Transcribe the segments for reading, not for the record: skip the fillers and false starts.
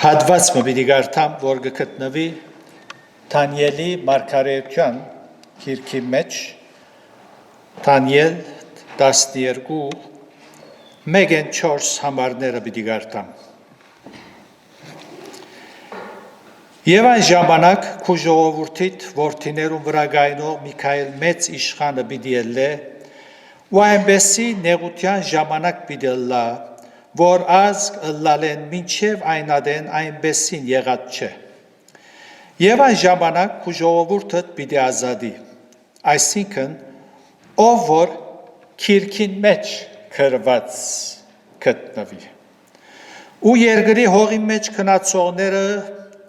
Հատվածը պիտի գարտամ, որ գտնվի Դանիելի մարգարեության գիրքի մեջ, Դանիել 12 1-4 համարները պիտի գարտամ։ Եվ այն ժամանակ քու ժողովուրդիդ որդիներուն վրա գայնող Միքայել մեծ իշխանը պիտի ելլե, ու այնպեսի նեղության ժամանակ պիտի ըլլա, որ ազգ ըլլալեն մինչև այնադեն այնպեսին եղած չէ։ Եվ այն ժամանակ քու ժողովուրդդ պիտի ազատի, այսինքն ով որ քիրքին մեջ քրված գտնվի։ Ու երկրի հողի մեջ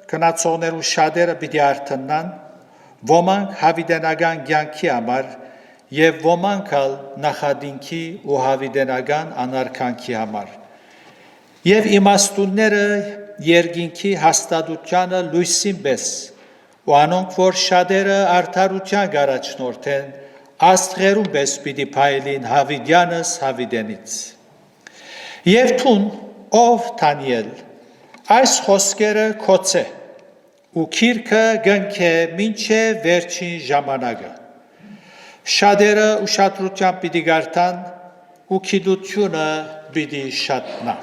քնացողներու շատերը պիտի արթնան, ոմանք հավիտենական կյանքի համար եւ ոմանք ալ նախադինքի ու հավիտենական անարգանքի համար։ Եվ իմաստունները երկինքի հաստատությանը լույսին պես, ու անոնք որ շատերը արդարության գարաչնորթեն, աստղերուն պես պիտի փայլին հավիտյանս հավիտենից։ Եվ թուն ով Դանիել, այս խոսքերը կոչե, ու քիրքը գնքե մինչև վերջին ժամանակը։ Շատերը ուշադրությամբ պիտի գարտան, ու գիտությունը պիտի շատնա։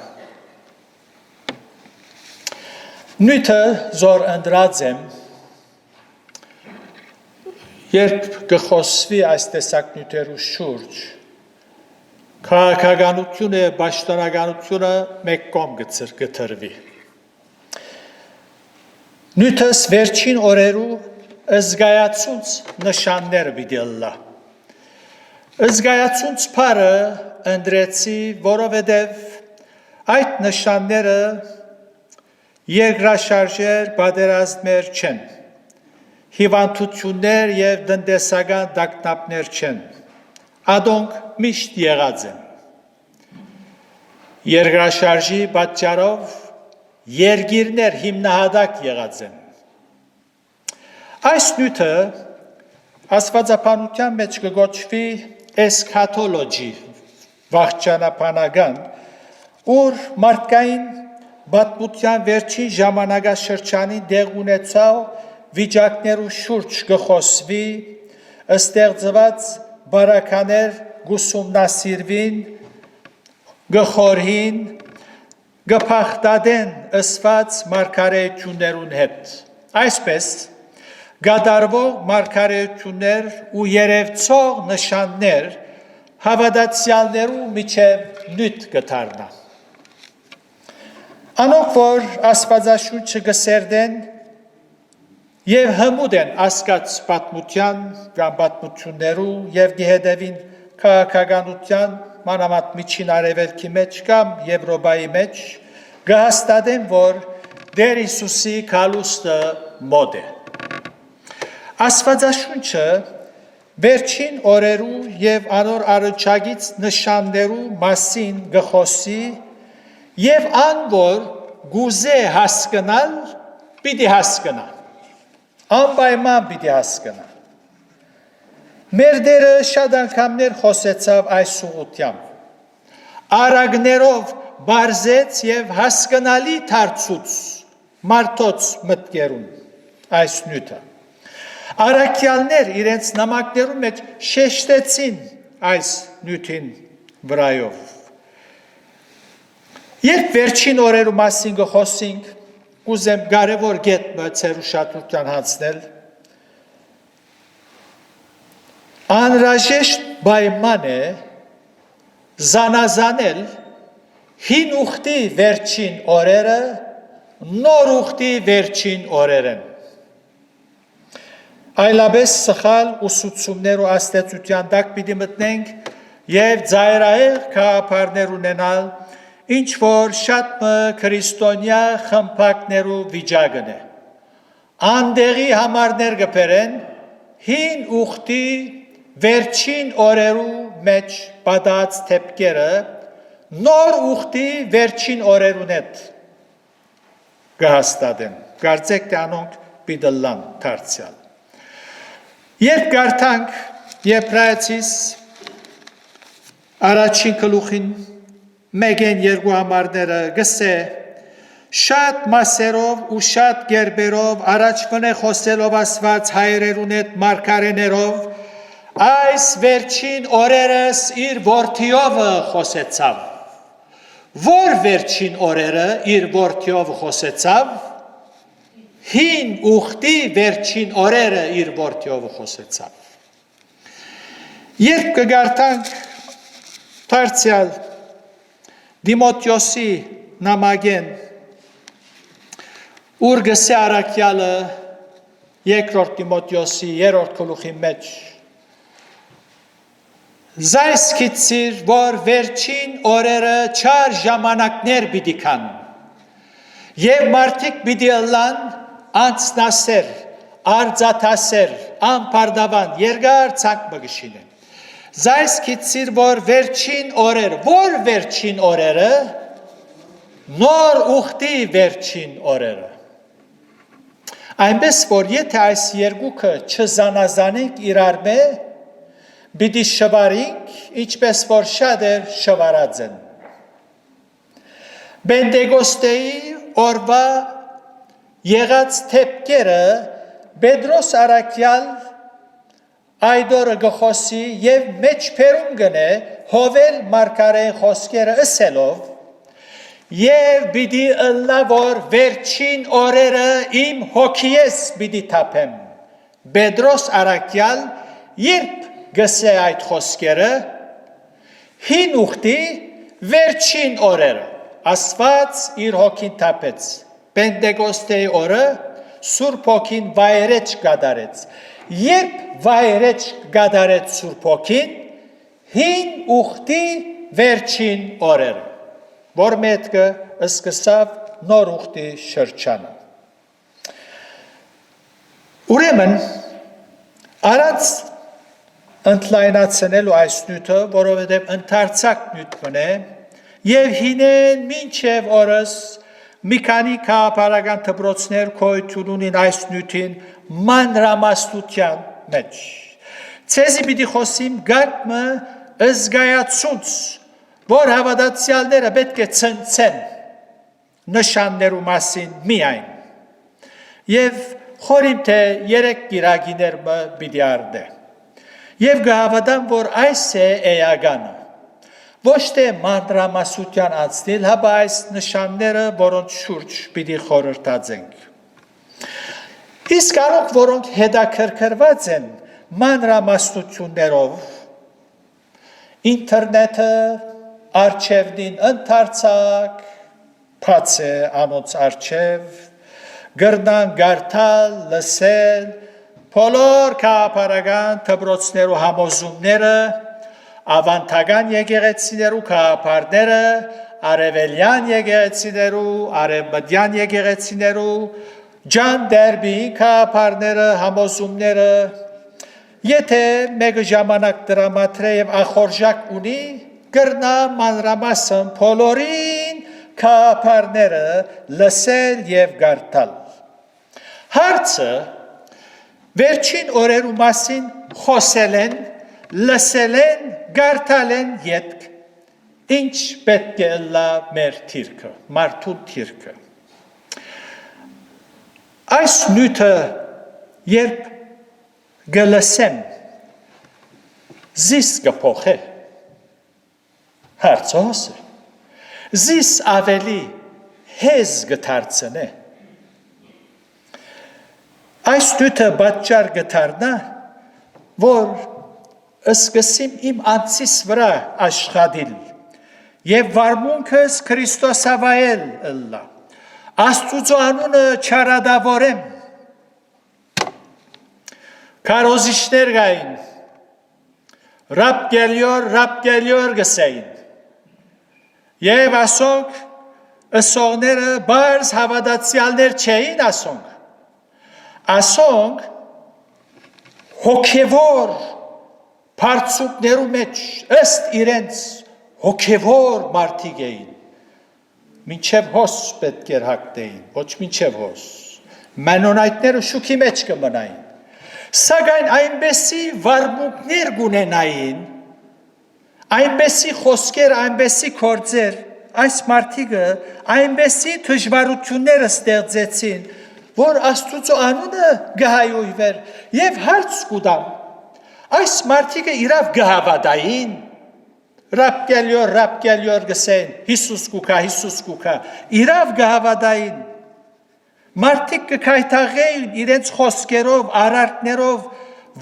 Նույթը զոր ընդրած եմ, երբ գխոսվի այս տեսակ նյութերու շուրջ, քաղաքականությունը, պաշտոնականությունը մեկ կողմ գտրվի։ Նույթս վերջին օրերու զգայացունց նշանները պիտի ըլլա։ Զգայացունց բառը ընդրեցի, որովհետև այդ նշանները երկրաշարժեր, պատերազմներ չեն, հիվանդություններ և տնտեսական տագնապներ չեն, ադոնք միշտ եղած են։ Երկրաշարժի պատճառով երկիրներ հիմնահատակ եղած են։ Այս նյութը աստվածաբանության մեջ կգոչվի էսքաթոլոգի, վախճանաբանական, ուր մարդկային պատմության վերջին ժամանակաշրջանի դեղ ունեցավ վիճակներու շուրջ կխոսվի, ստեղծված բարականեր գուսումնասիրվին, գխորհին, գփախտադեն ըսված մարգարեություններուն հետ։ Այսպես գադարվող մարգարեություններ ու երևցող նշաններ հավատացյալներու միջև նյութ կդառնա։ Անոնք, որ աստվածաշունչը կսերդեն և հմուտ են ասկած պատմության կամ պատմություններու և գիհետևին քաղաքականության մանավանդ միջին արևելքի մեջ կամ Եվրոպայի մեջ, կհաստատեն, որ Տեր Հիսուսի գալուստը մոտ է։ Աստվածաշունչը վերջին օրերու և անոր առաջագից նշաններու մասին կխոսի և ան որ գուզե հասկնալ, պիտի հասկնա, անպայման պիտի հասկնա։ Մեր Տերը շատ անգամներ խոսեցավ այս ուղղությամբ, արագներով բարձեց և հասկնալի դարձուց մարդոց մտքերուն այս նյութը։ Առաքյալներ իրենց նամակներու մեջ շեշտեցին այս նյութին վրայով։ Երբ վերջին օրերու մասին կխոսենք, կուզեմ կարևոր կետ ձեր ուշադրության հանձնել, անհրաժեշտ պայման է զանազանել հին ուխտի վերջին օրերը նոր ուխտի վերջին օրերեն։ Այլապես սխալ ուսուցումներ ու աստեցության տակ պիտի մտնենք և ծայրահեղ գաղափարներ ունենալ, ինչ որ շատ քրիստոնյա խմբակներու վիճակն է։ Անդեղի համարներ կբերեն հին ուխտի վերջին օրերու մեջ պատած թեփքերը նոր ուխտի վերջին օրերուն հետ կհաստատեն։ Կարծեք թե անոնք պիտի լան դարձյալ։ Երբ կարդանք Եբրայեցիս առաջին գլուխին 1-2 համարները գսե շատ մասերով ու շատ գերբերով առաջվնե խոսելով ասված հայրերուն հետ մարգարեներով այս վերջին օրերս իր որդիով խոսեցավ։ Որ վերջին օրերը իր որդիով խոսեցավ, հին ուխտի վերջին օրերը իր որդիով խոսեցավ։ Երբ կգարտանք դարձյալ Դիմոթեոսի նամակեն, ուր գսե առաքյալը երկրորդ Դիմոթեոսի 3-րդ գլուխի մեջ զայս գիտիր, որ վերջին օրերը չար ժամանակներ պիտի կան, եւ մարդիկ պիտի ըլլան անցնասեր, արձատասեր, անպարտավան, երկար ցանկ մգշինեն։ Զայս գիտիր, որ վերջին օրերը, նոր ուխտի վերջին օրերը։ Այնպես որ եթե այս երկուքը չզանազանենք իրար մե, պիտի շվարինք, ինչպես որ շատեր շվարած են։ Պենտեկոստեի օրվա եղած թեփքերը Պետրոս առաքյալ այդ օրը գխոսի եւ մեջբերում գնե Հովել մարգարեի խոսքերը ասելով եւ պիտի ըլլա որ վերջին օրերը իմ հոգիես պիտի թափեմ։ Պետրոս առաքյալ երբ գսե այդ խոսքերը հին ուխտի վերջին օրերը Աստված իր հոգին թափեց Պենտեկոստեի օրը Սուրբ Հոգին վայրեջ կատարեց երբ վայրեջ կատարեց Սուրբ Հոգին հին ուխտի վերջին օրերը որ մետքը սկսավ նոր ուխտի շրջանը Ուրեմն առանց ընդլայնացնելու այս նյութը, որովհետև ընդարձակ նյութն է, եւ հինեն մինչև օրս մի քանի քաղաքական դպրոցներ գոյություն ունին այս նյութին մանրամասնության մեջ։ Ցեզի պիտի խոսիմ գարկմը զգայացուց, որ հավատացյալները պետք է ցնցեն նշաններու մասին միայն։ Եվ խորիմ թե 3 գիրագիներ պիտի արդե։ Եվ գհավատամ, որ այս է էականը, ոչ թե մանրամասնության անցնել, հապա այս նշանները, որոնց շուրջ պիտի խորհրդածենք։ Իսկ առոնք, որոնք հետաքրքրված են մանրամասնություններով, ինտերնետը արջևնին ընդարձակ, բաց է անոնց արջև, գրնան գարտալ, լսել, բոլոր քաղաքական դպրոցներու համոզումները, ավանդական եկեղեցիներու քաղաքարները, արևելյան եկեղեցիներու, արևմտյան եկեղեցիներու, ջան դերբի քաղաքարները, համոզումները, եթե մեկը ժամանակ դրամատրե եւ ախորժակ ունի, գրնա մանրամասն բոլորին քաղաքարները լսել եւ գարտալ։ Հարցը վերջին օրերու մասին խոսել են, լսել են, գարտալ են ետք, ինչ պետք է լա մեր թիրքը, մարդու թիրքը։ Այս նյութը երբ գլսեմ, զիս կփոխե, հարցոս է, զիս ավելի հեզ գթարցնե, այս նյութը պատճառ գթարնա, որ սկսիմ իմ անցիս վրա աշխատիլ եւ վարմունքս Քրիստոսավայել ըլլա, Աստուծո անունը չարադավորեմ, քարոզիչներ գային, ռապ գելյոր գսեին, եւ ասոնք ըսողները բարզ հավատացյալներ չէին ասոնք, ասոնք հոգևոր բարձուկներու մեջ ըստ իրենց հոգևոր մարդիկ էին, մինչև հոս պետք էր հագնեին, ոչ մինչև հոս, մանոնայտները շուքի մեջ կմնային, սակայն այնպեսի վարմունքներ գունենային, այնպեսի խոսքեր, այնպեսի գործեր, այս մարդիկը այնպեսի դժվարությունները ստեղծեցին, որ Աստծո անունը գահայույվեր եւ հարց կուտամ։ Այս մարդիկը իրավ գահավադային, Ռաբ կելյոր գսեն, Հիսուս կուքա, իրավ գահավադային։ Մարդիկ կքայթաղեին իրենց խոսքերով, արարքներով,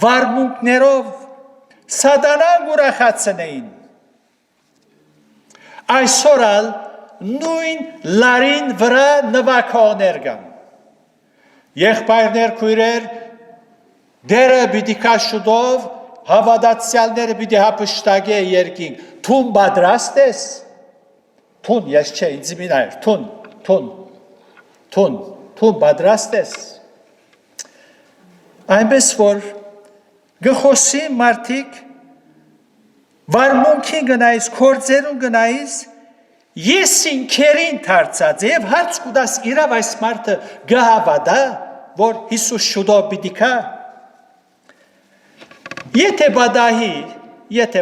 վարմունքներով, սատանան ուրախացնեին։ Այսօր ալ նույն լարին վրա նվակողներ կան։ Եղբայրներ քույրեր, դերը պիտի կաշուտով, հավատացյալները պիտի հապշտագե երկինք։ Թուն պատրաստ ես։ Թուն, ես չէ, ինձ մինայր, թուն պատրաստ ես։ Այնպես որ գխոսի մարդիկ վարմունքին գնայիս, կործերուն գնայիս, եսին կերին թարցած և հարց կուտաս իրավ այս մարդը գահավադա, որ Հիսուս շուտով պիտի կա։ Եթե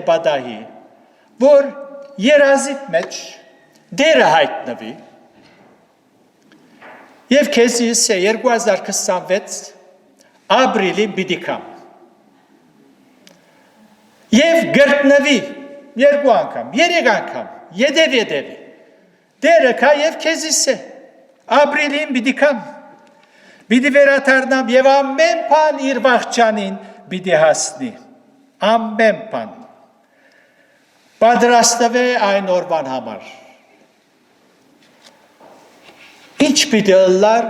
բադահի, որ երազիտ մեջ դերը հայտնվի, և քեզի հսե 2026 ապրիլին պիտի կամ, և գրտնվի 2 անգամ, 3 անգամ, ետևի, դերը կա և քեզի հսե, ապրիլին պիտի կամ, պիտի վերաթարնամ և ամեն պան իր վաղճանին պիտի հասնի, ամեն պան, պատրաստվե այն օրվան համար։ Ինչ պիտի ըլլար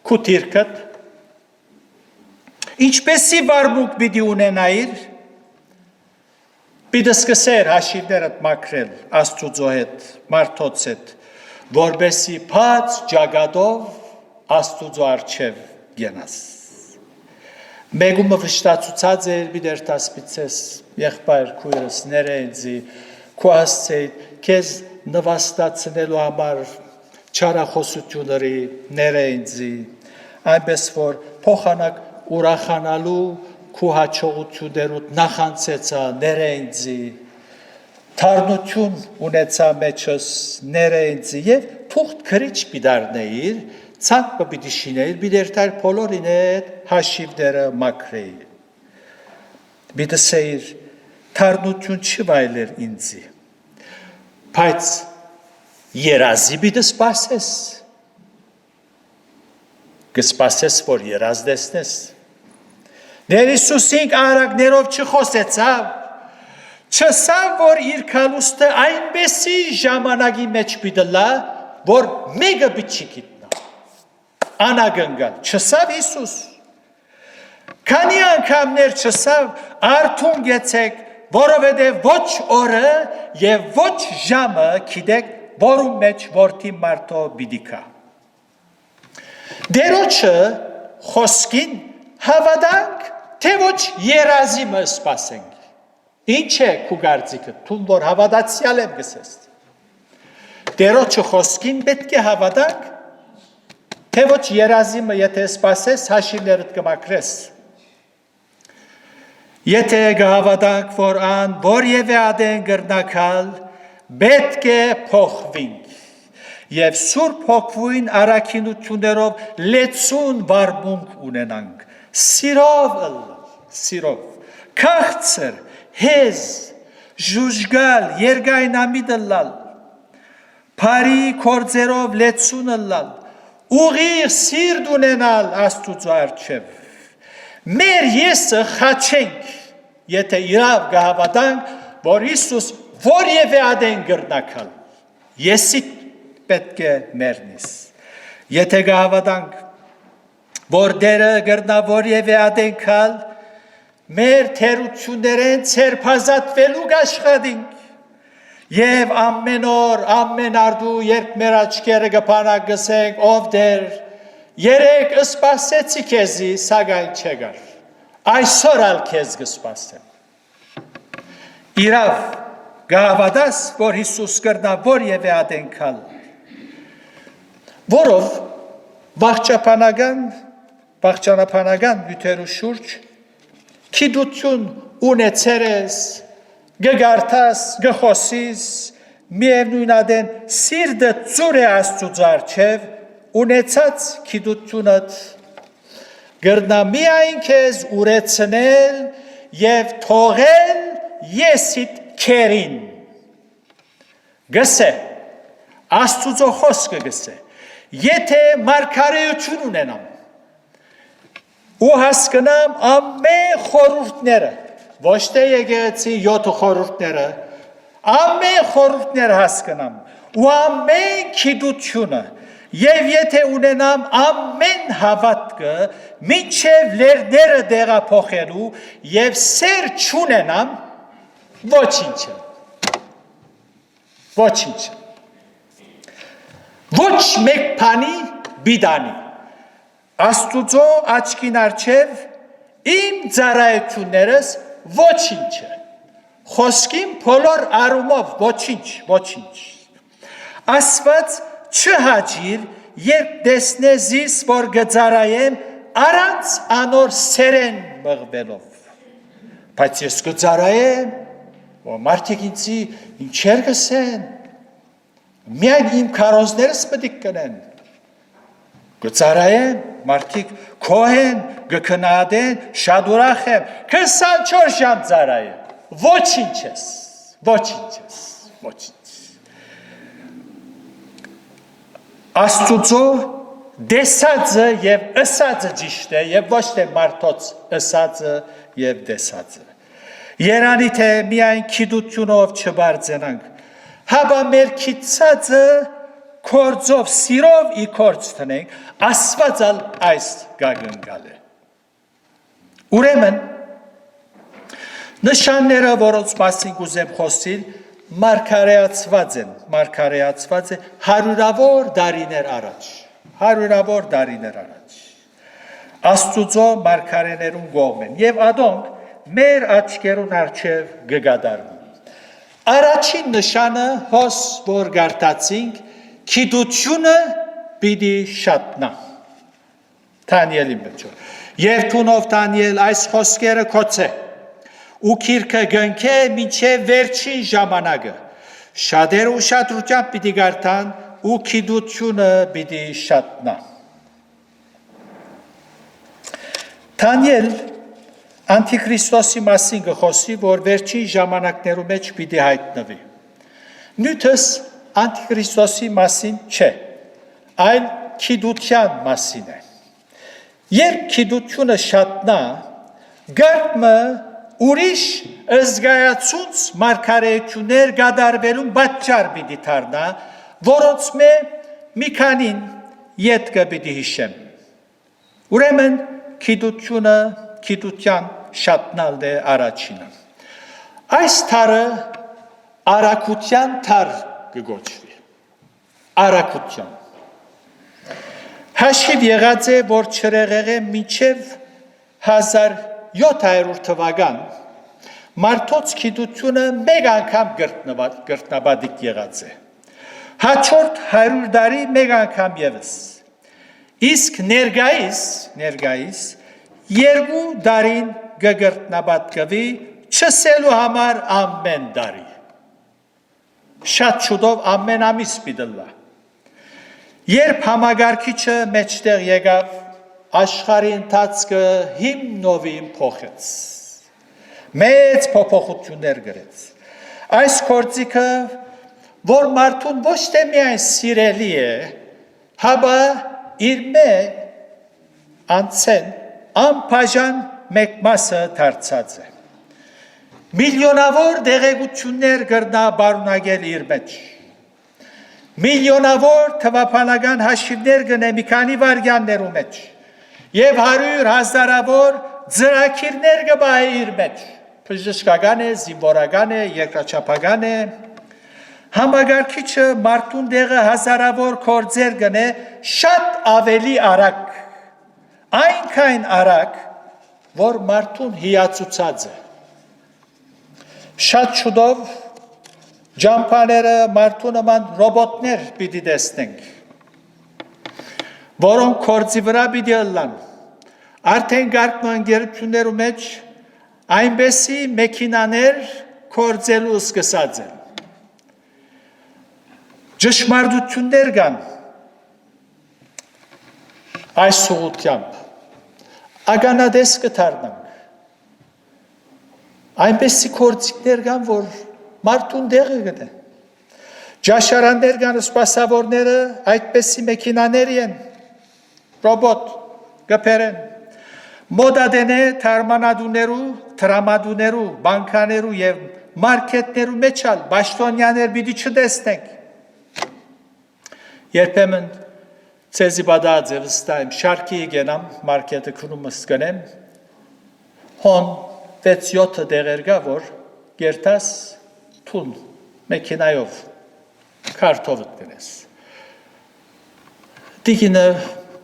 կուտիրկըտ, ինչպեսի վարմուկ պիտի ունենայիր, պիտի սկսեր հաշիվներըտ մակրել Աստուծո հետ, մարդոց հետ, որբեսի պած ճագադով Աստուծո արջև գենաս։ Մեգումը վշտացուցած էր բիդեր տասպիցես, եղբայր քույրս ներենձի, քու հասցեիտ, քեզ նվաստացնելու համար չարախոսությունների ներենձի, այնպես որ փոխանակ ուրախանալու քու հաջողություններուտ նախանցեցա ներենձի, թարնություն ունեցա մեջս ներենձի և թուղթ քրիչ պիդարնեիր, ցանկ պիտի շինել, բիդերտար բոլորին հետ հաշիվները մակրեի։ Բիդսեիր թարնություն չվայլեր ինձի, բայց երազի բիդը սպասես, կսպասես, որ երազ դեսնես։ Ներ Հիսուսինք արագներով չխոսեցավ, չսավ, որ իր կալուստը այնպեսի ժամանակի մեջ բիդլա, որ մեկը բիդ չի գիտնա, անագնգալ, չսավ Հիսուս, քանի անգամներ չսավ, արդուն գեցեք, որովհետև ոչ օրը և ոչ ժամը գիտեք, որում մեջ որդի մարդո պիտի կա։ Դերոջը խոսքին հավատանք, թե ոչ երազի մը սպասենք։ Ինչ է քու կարծիքը, թուն որ հավատացյալ եմ գսես։ Դերոջը խոսքին պետք է հավատանք, թե ոչ երազի մը եթե սպասես, հաշիվներըտ կմակրես։ Եթե գհավատանք, որ ան որևէ ադեն գրնակալ, պետք է փոխվինք և սուրբ հոգվույն առաքինություններով լեցուն վարմունք ունենանք, սիրով, քաղցր, հեզ, ժուժգալ, երգայնամիտ ըլլալ, բարի գործերով լեցուն ըլլալ, ուղիղ սիրտ ունենալ Աստուծո առջև, մեր եսը խաչենք, եթե իրավ գահավատանք, որ Հիսուս որևէ ադեն գրնակալ, եսիտ պետք է մերնիս, եթե գահավատանք, որ դերը գրնա որևէ ադեն կալ, մեր թերություններեն ցերփազատվելու աշխատենք, և ամեն օր, ամեն արդու, երբ մեր աչքերը կփանակ գսենք, ով դեր, երեք սպասեցի քեզի, սակայն չեկար, այսօր ալ քեզ կսպասեմ։ Իրավ գահավատաս, որ Հիսուս կրնա որևէ ադեն կալ, որով վաղճանապանական յութերու շուրջ գիտություն ունեցեր ես, գգարտաս, գխոսիս, միևնույն ադեն սիրտը ծուր է Աստծուց առջև, ունեցած գիտությունդ գրնա միայն քեզ ուրեցնել եւ թողել եսիդ քերին։ Գսե, Աստծո խոսքը գսե, եթե մարգարեություն ունենամ ու հասկանամ ամեն խորհուրդները, ոչ թե եկեղեցի 7 խորհուրդները, ամեն խորհուրդները հասկանամ ու ամեն գիտությունը եւ եթե ունենամ ամեն հավատքը մինչեւ լերները դեղափոխելու եւ սեր չունենամ ոչինչ ոչ մեկ բանի բիդանի Աստուծո աչքին առջև իմ ծառայություններս ոչինչ է խոսքին բոլոր առումով ոչինչ Աստված չհաջիր երբ տեսնեզիս որ գծարայեմ առանց անոր սերեն մղվելով բայց ես գծարայեմ որ մարդիկ ինձի ինչեր գսեն միայն իմ քարոզներս պետք կնեն գծարայեմ մարդիկ քոհեն գքնադեն շատ ուրախ եմ 24 ժամ ծարայեմ ոչինչ Աստուծո դեսածը եւ ըսածը ճիշտ է եւ ոչ թե մարդոց ըսածը եւ դեսածը Երանի թե միայն գիտությունով չբարձրանանք հաբա մեր քիծածը կորձով սիրով ի կորձ տնենք Աստվածալ այս գագնգալ է Ուրեմն նշանները որոնց մասին կուզեմ խոսել մարգարեացված է հարյուրավոր դարիներ առաջ Աստուծո մարգարեներուն կողմեն եւ ադոնք մեր աչքերուն առջև գգադարվում Առաջին նշանը հոս որ գարտացինք գիտությունը պիտի շատնա Դանիելի մեջ Եվ թունով Դանիել այս խոսքերը կոչե ու քիրքը գնքե մինչև վերջին ժամանակը շատերը ուշադրությամբ պիտի գարտան ու գիտությունը պիտի շատնա Դանիել Անտիքրիստոսի մասին գխոսի որ վերջին ժամանակներու մեջ պիտի հայտնվի Նյութս Անտիքրիստոսի մասին չէ այլ գիտության մասին է Երբ գիտությունը շատնա գարմը ուրիշ ըզգայացունց մարգարեություններ գադարվելուն պատճառ պիտի դառնա որոնց մի քանին ետքը պիտի հիշեմ Ուրեմն գիտության շատնալն է առաջինը Այս թարը արագության թար կգոչվի Արագության Հաշիվ եղած է որ չրեղեղե մինչև 1700 թվական մարդոց գիտությունը մեկ անգամ գրտնաբադիկ եղած է Հաջորդ 100 տարի մեկ անգամ ևս Իսկ ներկայիս երկու դարին գգրտնաբադկվի չսելու համար ամեն դարի Շատ շուտով ամեն ամիս պիտլա Երբ համագարկիչը մեջտեղ եկավ աշխարհի ընթացքը հիմնովին փոխեց Մեծ փոփոխություններ գրեց Այս գործիքը որ մարդուն ոչ թե միայն սիրելի է հաբա իր անցեն անբաժան մեկ մասը դարձած է Միլիոնավոր դեղեցություններ գրնա բարունակել իր մեջ Միլիոնավոր թվապանական հաշիվներ գնե մի քանի վայրկյաններու մեջ Եվ 100,000-ավոր ծրագիրներ գբահի իր մեջ Բժշկական է, զինվորական է, երկրաչափական է Համագարկիչը մարդուն դեղը հազարավոր գործեր գնե շատ ավելի արագ Այնքան արագ, որ մարդուն հիացուցած է Շատ շուտով ջամփաները մարդու նման ռոբոտներ պիտի տեսնենք Որոնք գործի վրա պիտի ըլլան Արդեն գարկման գերություններու մեջ այնպեսի մեքենաներ գործելու սկսած են Ճշմարտություններ կան այս ուղղությամբ, ականատես կդառնանք, այնպեսի գործիքներ կան, որ մարդուն դեղը գտե, ճաշարաններ կան, սպասավորները այդպեսի մեքենաներ են, ռոբոտ կփերեն, մոդադենե թարմանադուներու, տրամադուներու, բանկաներու եւ մարքետներու մեջալ բաշտոնյաներ պիտի չտեսնենք։ Երբեմն ցեզի բադած եւ ստայմ շարքի գենամ մարքետը քնումս գնեմ հոն 6-7 դեղեր գա որ գերտաս թուն մեքենայով քարտով դնես դիգինը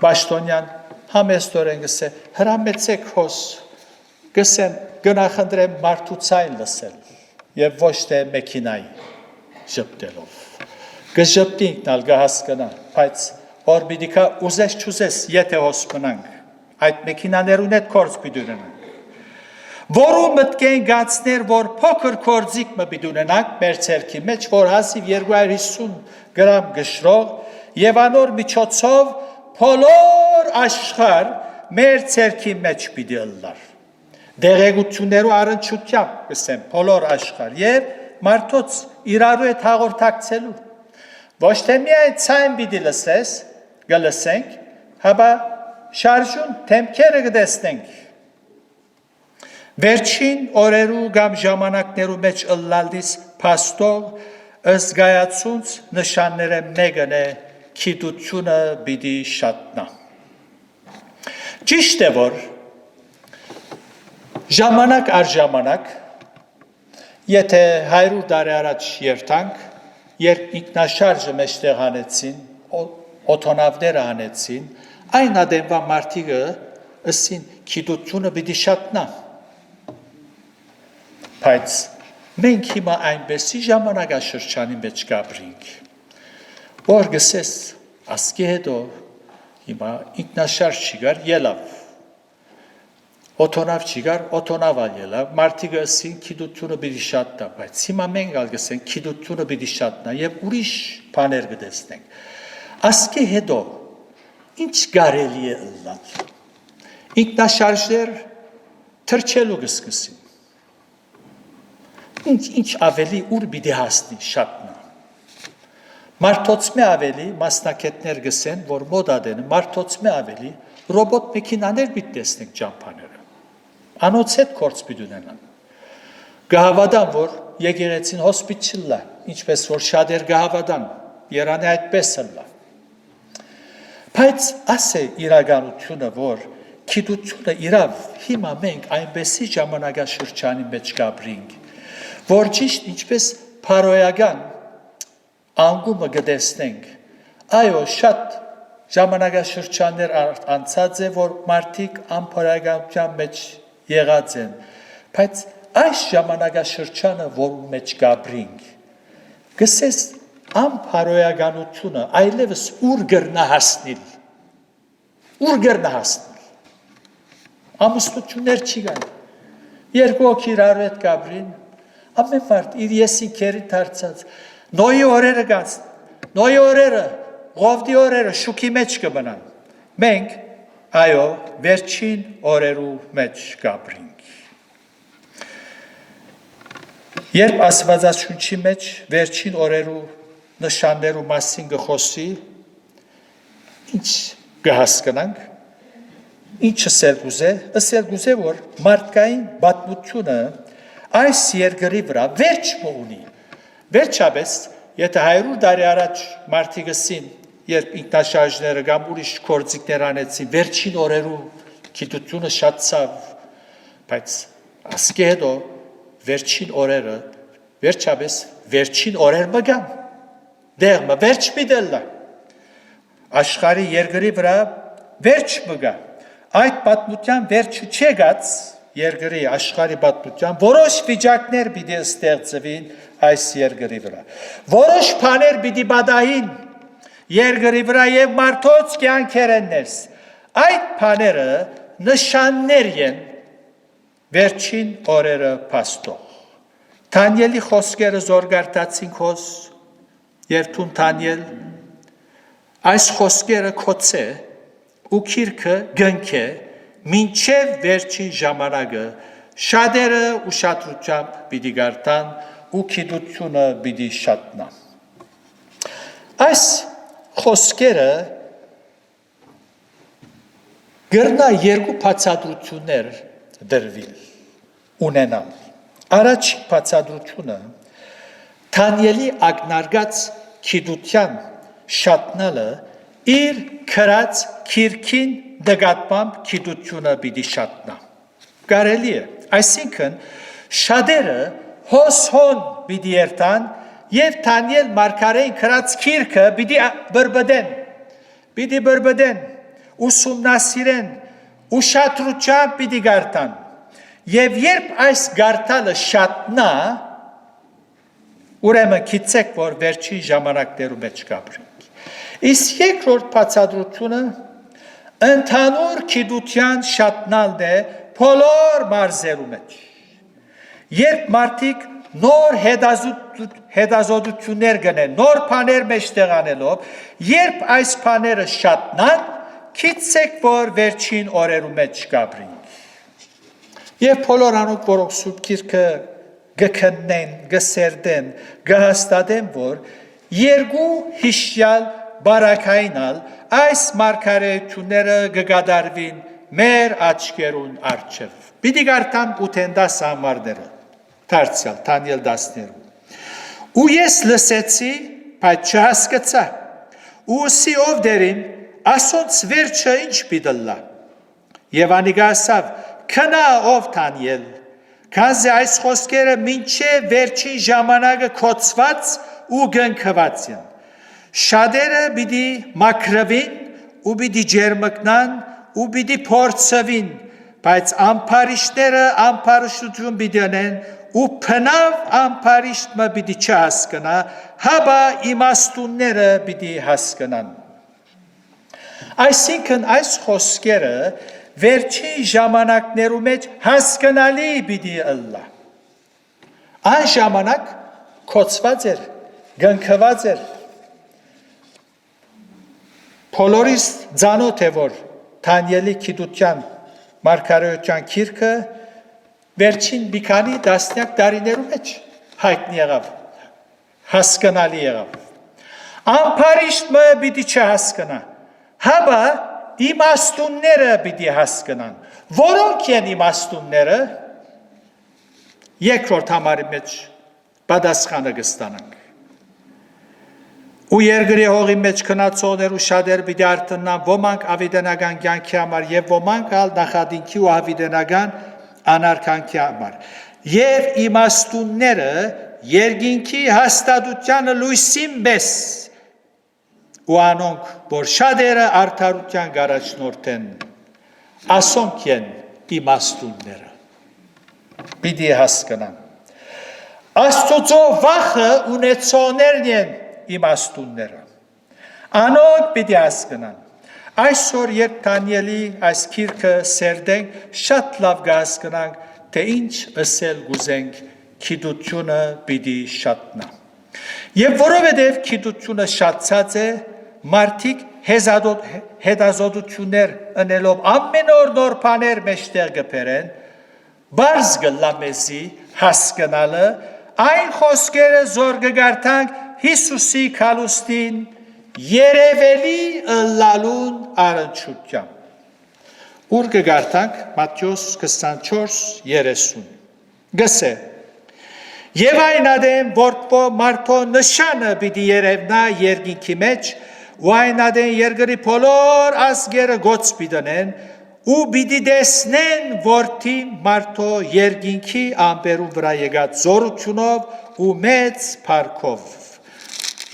բաշտոնյան համեստորեն գսե հրամեցեք հոս գսեն գնախնդրեմ մարդուցային լսել եւ ոչ թե մեքենայի ժպտելով գժպտինք նալ գահասկնա, բայց օրբիդիկա ուզես չուզես եթե հոս մնանք, այդ մեքենաներուն հետ կորձ պիդունենանք, որու մտկեն գացներ, որ փոքր կորձիկ մը պիդունենանք, մեր ցերքի մեջ, որ հասիվ 250 գրամ գշրող եւ անոր միջոցով բոլոր աշխարհ մեր ցերքի մեջ պիտի ըլլար, դեղեցություններու առնչությամբ կսեմ, բոլոր աշխարհ եւ մարդոց իրարու հետ հաղորդակցելու ոչ թե միայն ցայն պիտի լսես, գլսենք, հաբա շարժուն թեմքերը կտեսնենք։ Վերջին օրերու կամ ժամանակներու մեջ ըլլալդիս փաստող ըսգայացունց նշանները մեկն է քիդությունը պիտի շատնա։ Ճիշտ է որ ժամանակ առ ժամանակ եթե 100 տարի առաջ երթանք երբ ինքնաշարժը մեջտեղ հանեցին, օթոնավները հանեցին, այն ադեմվա մարդիկը ըսին քիդությունը պիտի շատնա։ Բայց մենք հիմա այնպեսի ժամանակաշրջանի մեջ կապրինք, որ գսես ասկի հետո հիմա ինքնաշարժ չկար, ելավ, օթոնավ չկար, օթոնավալ ելավ, մարդիկը ըսին քիդությունը պիտի շատնա, բայց հիմա մենք ալ գսենք քիդությունը պիտի շատնա եւ ուրիշ բաներ կտեսնենք։ Ասկի հետո ինչ կարելի է ըլլալ։ Ինքնաշարժեր թրջելու կսկսին։ Ինչ ավելի ուր պիտի հասնի շատնա։ Մարդոց մե ավելի մասնակետներ գսեն, որ մոդադեն մարդոց մե ավելի ռոբոտ մեքենաներ պիտի տեսնենք ճամփաները։ Անոց հետ կորց պիտի ունենան։ Գահավադան, որ եկեղեցին հոսպիցիլլա, ինչպես որ շատեր գահավադան, Երանի այդպես ըլլա։ Բայց ասե իրականությունը, որ քիդությունը իրավ հիմա մենք այնպեսի ժամանակաշրջանի մեջ կապրինք, որ ճիշտ ինչպես փարոյական անգումը գտեսնենք, այո, շատ ժամանակաշրջաններ անցած է, որ մարդիկ անփարոյականության մեջ եղած են, բայց այս ժամանակաշրջանը, որում մեջ կապրինք, գսես անփարոյականությունը այլևս ուր գրնա հասնել, ամուսնություններ չի գան, երկու օք իրար հետ կապրին, ամեն մարդ իր եսին կերի դարձած, նոյի օրերը գանց, նոյի օրերը, ղովդի օրերը շուքի մեջ կբնան, մենք այո, վերջին օրերու մեջ կապրինք։ Երբ Աստվածաշունչի մեջ վերջին օրերու նշաններու մասին գխոսի, ինչ կհասկանանք, ինչը սերգուզ է, որ մարդկային պատմությունը այս երկրի վրա վերջ ունի։ Վերջապես, եթե 100 տարի առաջ մարդիկըսին, երբ ինքնաշարժները կամ ուրիշ գործիքներ անեցին, վերջին օրերու գիտությունը շատցավ, բայց ասկի հետո վերջին օրերը, վերջապես վերջին օրեր մգան, դեղմը վերջ միդելլա, աշխարի երկրի վրա վերջ մգա, այդ պատմության վերջը չեգած երկրի աշխարի պատմության, որոշ վիճակներ պիտի ստեղծվին այս երկրի վրա, որոշ բաներ պիտի բադային երկրի վրա եւ մարդոց կյանքերեններս, այդ բաները նշաններ են վերջին օրերը փաստող։ Դանիելի խոսքերը զորգարտացին հոս երթուն Դանիել այս խոսքերը կոչե ու քիրքը գնքե մինչև վերջին ժամանակը շատերը ուշադրությամբ պիտի գարտան ու գիտությունը պիտի շատնան։ Այս խոսքերը գրնա երկու բացատրություններ դրվել ունենալ։ Առաջին բացատրությունը Դանիելի ակնարկած գիտության շատնալը իր քրած քիրքին նկատմամբ գիտությունը պիտի շատնա։ Կարելի է, այսինքն շատերը հոսհոն պիտի երթան եւ Դանիել մարգարեին քրած քիրքը պիտի բրբդեն, ուսումնասիրեն, ուշադրությամբ պիտի գարտան։ Եվ երբ այս գարտալը շատնա, ուրեմն գիտեք, որ վերջին ժամանակներում մեջ կապրենք։ Իսկ երկրորդ բացատրությունը ընդհանուր գիտության շատնալն է բոլոր մարզերում մեջ։ Երբ մարդիկ նոր հետազոտություններ գնեն, նոր բաներ մեջտեղ անելով, երբ այս բաները շատնան, գիտեք, որ վերջին օրերում մեջ կապրենք։ Եվ բոլոր անոնք, որոնք Սուրբ Գիրքը գքննեն, գսերդեն, գհաստատեն, որ երկու հիշյալ բարակայինալ այս մարգարեությունները կգադարվին մեր աչքերուն առջև։ Պիտի գարտան 80 համարները, դարձյալ, Դանիել 10-ներում։ Ու ես լսեցի, բայց չհասկացա, ու ուսի ով դերին, ասոնց վերջը ինչ պիտի լա։ Եվ անիկա ասավ, քնա ով Դանիել, քանզի այս խոսքերը մինչև վերջին ժամանակը կոչված ու գնքված են։ Շատերը պիտի մաքրվին ու պիտի ջերմկնան ու պիտի փորձվին, բայց ամբարիշտները ամբարիշտություն պիտի անեն ու փնավ ամբարիշտը պիտի չհասկանա, հաբա իմաստունները պիտի հասկանան։ Այսինքն այս խոսքերը վերջին ժամանակներու մեջ հասկանալի պիտի ըլլա։ Այն ժամանակ կոչված էր, գնքված էր։ Բոլորիս ծանոթ է, որ Դանիելի գիտության մարգարեության գիրքը վերջին մի քանի տասնյակ տարիներու մեջ հայտնի եղավ, հասկանալի եղավ։ Ամբարիշտը պիտի չհասկանա, հաբա իմաստունները պիտի հասկանան։ Որոնք են իմաստունները, երկրորդ համարի մեջ պատասխանը կստանանք։ Ու երկրի հողի մեջ քնացողներու շատեր պիտի արթնան, ոմանք ավիդենական կյանքի համար եւ ոմանք ալ նախադինքի ու ավիդենական անարքանքի համար։ Եվ իմաստունները երկինքի հաստատությանը լույսին մեզ ու անոնք, որ շատերը արդարության գարաչնորդ են, ասոնք են իմաստունները։ Պիտի հասկանան։ Աստուծո վախը ունեցողներն են իմաստունները։ Անոնք պիտի հասկանան։ Այսօր երբ Դանիելի այս գիրքը սերդենք, շատ լավ կհասկանանք, թե ինչ ըսել գուզենք, գիտությունը պիտի շատնա։ Եվ որովհետև գիտությունը շատացած է, մարդիկ հետազոտություններ ընելով ամեն օր նոր բաներ մեջտեղ կբերեն, բարձ գլա մեզի հասկանալը, այն խոսքերը զոր կգարտանք Հիսուսի քալուստին երևելի ըլլալուն առնչությամբ։ Ուր կգարտանք Մատթեոս 24:30։ Գսե. Եվ այն ադեմ որպո մարդո նշանը պիտի երևնա երկինքի մեջ, ու այն ադեմ երկրի բոլոր ազգերը գոց պիտենեն, ու պիտի տեսնեն որդի մարդո երկինքի ամպերու վրա եկած զորությունով ու մեծ փառքով։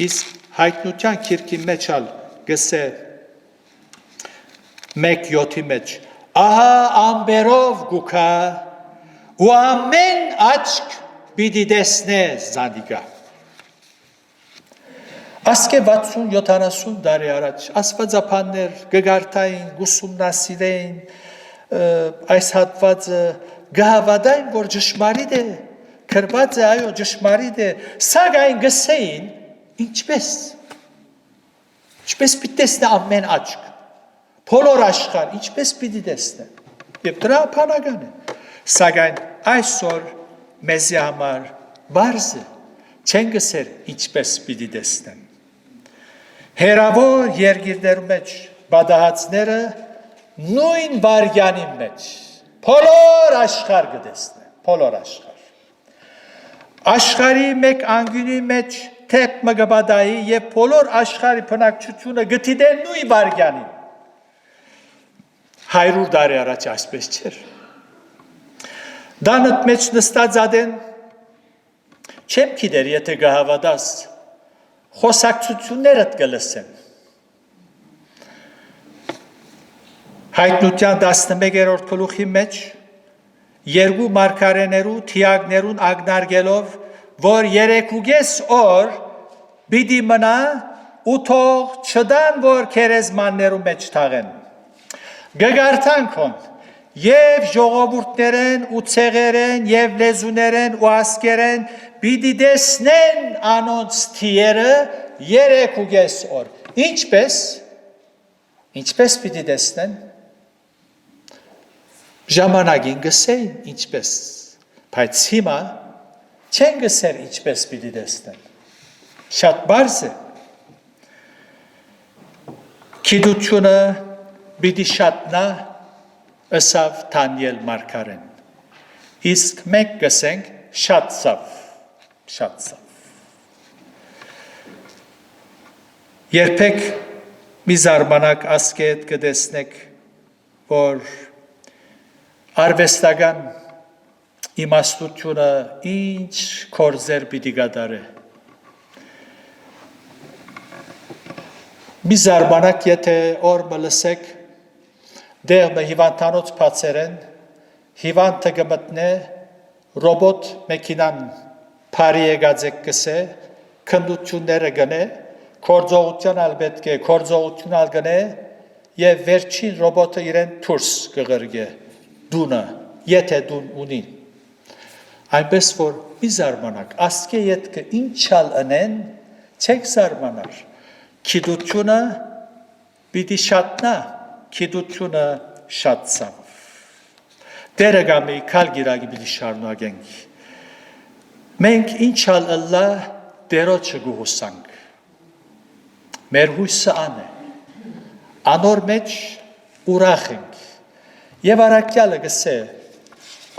Իսկ հայտնության գիրքի մեջ ալ գսե 1:7 մեջ ահա ամբերով գուքա ու ամեն աչք պիտի տեսնե զանիկա։ Ասկե 60-70 տարի առաջ աստվածապաններ կգարտային, գուսումնասիրեին այս հատվածը, գահավադային, որ ճշմարիտ է, քրված է, այո, ճշմարիտ է, սակայն գսեին, Ինչպես պիտի տեսնե ամեն աչք, բոլոր աշխարհ, ինչպես պիտի տեսնե։ Եվ դրա բանական է։ Սակայն այսօր մեզի համար բարձ է, չեն գսեր ինչպես պիտի տեսնեն։ Հերավոր երկիրներու մեջ բադահացները նույն վարյանի մեջ բոլոր աշխարհ կտեսնեն, բոլոր աշխարհ։ Աշխարհի մեկ անգյունի մեջ թեփ մգաբադայի եւ բոլոր աշխարհի բնակչությունը գտիդեն նույն վարյանին։ 100 տարի առաջ այսպես չէր։ Դանդ մեջ նստած ադեն չեմ գիտեր, եթե գահավադաս խոսակցություններդ կլսեն։ Հայտնության 11-րդ գլուխի մեջ երկու մարգարեներու թիագներուն ագնարգելով, որ 3.5 օր պիտի մնա ու թող չդան, որ քերեզմաններու մեջ թաղեն։ Գգարտանքոն եւ ժողովուրդներեն ու ցեղերեն եւ լեզուներեն ու ասկերեն պիտի տեսնեն անոնց թիերը 3.5 օր։ Ինչպես պիտի տեսնեն։ Ժամանակին գսեին ինչպես, բայց հիմա չեն գսեր ինչպես պիտի տեսնեն։ Շատ բարձ է։ Գիտությունը պիտի շատնա ըսավ Դանիել մարգարեն։ Իսկ մենք գսենք շատ ցավ։ Երբեք մի զարմանակ ասկետ կտեսնեք, որ արվեստական իմաստությունը ինչ կորձեր պիտի կատարե։ Մի զարմանակ եթե օր մլսեք, դեղը հիվանդանոց պացերեն, հիվանդը գմտնե, ռոբոտ մեքինան պարի եգացեք կսե, քնդությունները գնե, կորձողություն ալ պետք է, կորձողություն ալ գնե, և վերջին ռոբոտը իրեն թուրս կղրգե, դունը, եթե դուն ունի։ Այնպես որ մի զարմանակ, ասկե ետքը ինչալ ընեն, չեք զարմանար, գիտությունը պիտի շատնա, գիտությունը շատցավ։ Դերը գամի կալ գիրագի պիտի շարունակենք։ Մենք ինչալ ըլլա դերոչը գուհուսանք։ Մեր հույսը ան է, անոր մեջ ուրախ ենք։ Եվ առակյալը գսե,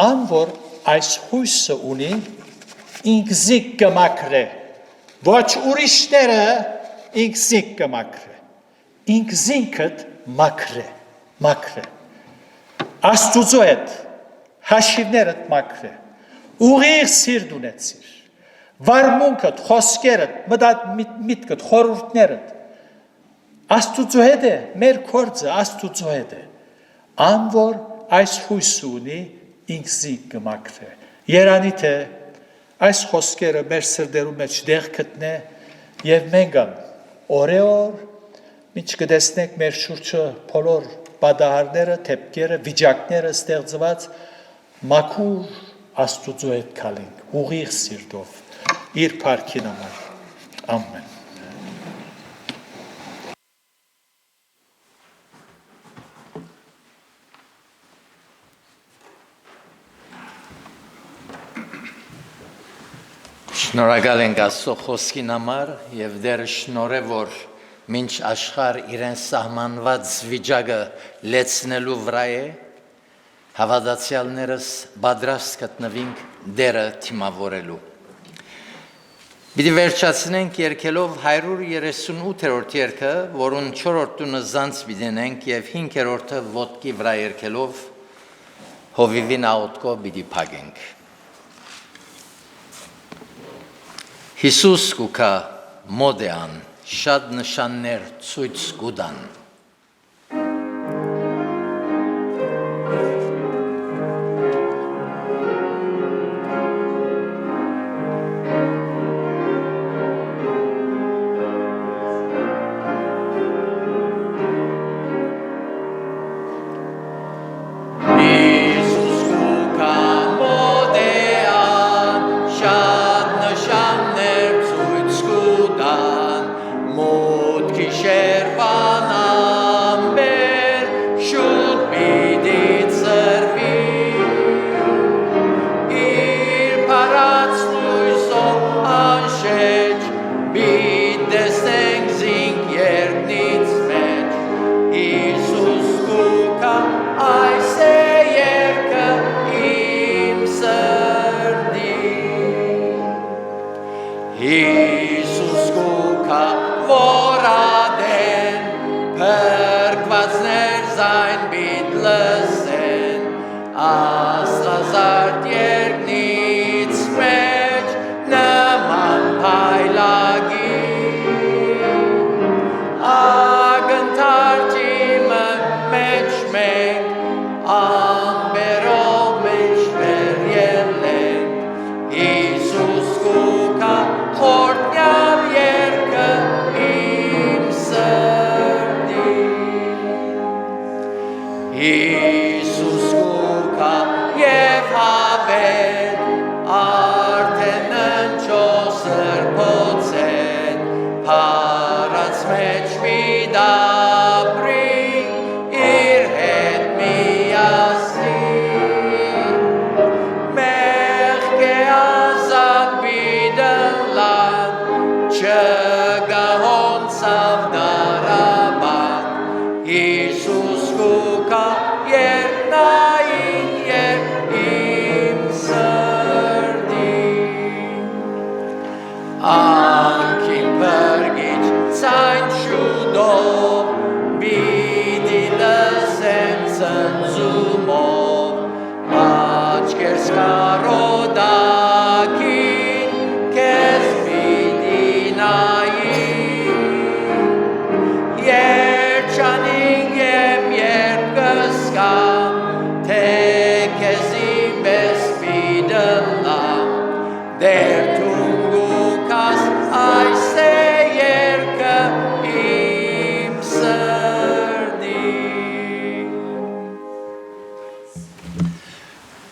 ան որ այս հույսը ունի, ինքզիկ կմակրե, ոչ ուրիշները ինքզիկ կմակրե, ինքզինքդ մակրե, աստուծո հետ, հաշիվներդ մակրե, ուղիղ սիրտ ունեցիր, վարմունքդ, խոսքերդ, միտքդ, խորհուրդներդ, աստուծո հետ է, մեր կործը աստուծո հետ է, ան որ այս հույսը ունի, ինքզիկ կմակրե, երանի թե այս խոսքերը մեր սրդերու մեջ դեղ գտնե եւ մենք օրեօր միջ կտեսնենք մեր շուրջը բոլոր բադահարները, թեփքերը, վիճակները ստեղծված մաքուր աստուծո հետ քալենք, ուղիղ սիրտով, իր փառքին համար։ Ամեն։ Շնորհակալ ենք Աստծո խոսքին համար եւ դեր շնորհ որ մինչ աշխարհ իրեն սահմանված վիճակը լեցնելու վրա է հավատացյալներս պատրաստ գտնվենք դերը թիմավորելու։ Պիտի վերջացնենք երգելով 138-րդ երգը, որուն 4-րդ տունը զանց պիտենենք եւ 5-րդը ոտքի վրա երգելով հովիվին աուտկո պիտի փակենք։ Հիսուս կուքա մոդեան, շատ նշաններ ցույց կուտան։ God.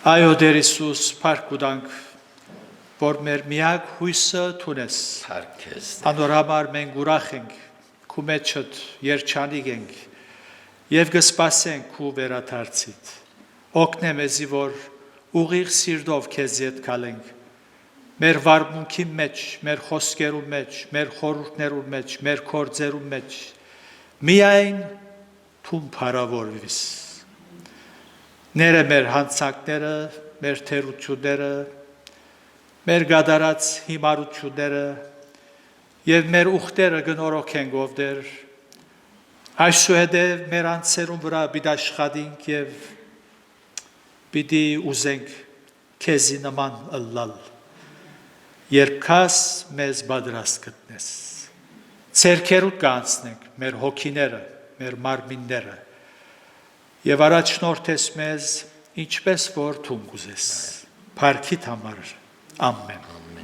Այո Տեր Հիսուս, փառք ուտանք, որ մեր միակ հույսը տունես։ Փարքեզ Անոր համար մենք ուրախ ենք, քու մեջդ երջանիկ ենք եւ կսպասենք քու վերադարձիդ։ Օգնե մեզի, որ ուղիղ սիրտով քեզ հետ գալենք։ Մեր վարմունքի մեջ, մեր խոսքերու մեջ, մեր խորհուրդներու մեջ, մեր գործերու մեջ միայն թուն փառավորվիս։ Ները մեր հանցանքները, մեր թերությունները, մեր գադարած հիմարությունները եւ մեր ուխտերը գնորոքենք ով Տեր։ Այսուհետև մեր անձերուն վրա պիտի աշխատենք եւ պիտի ուզենք քեզի նման ըլլալ։ Երբ քաս մեզ պատրաստ գտնես, ցերկերուտ կանցնենք մեր հոգիները, մեր մարմինները եւ առաջնորդես մեզ ինչպես որ դու կուզես։ Փառքի համար ամեն։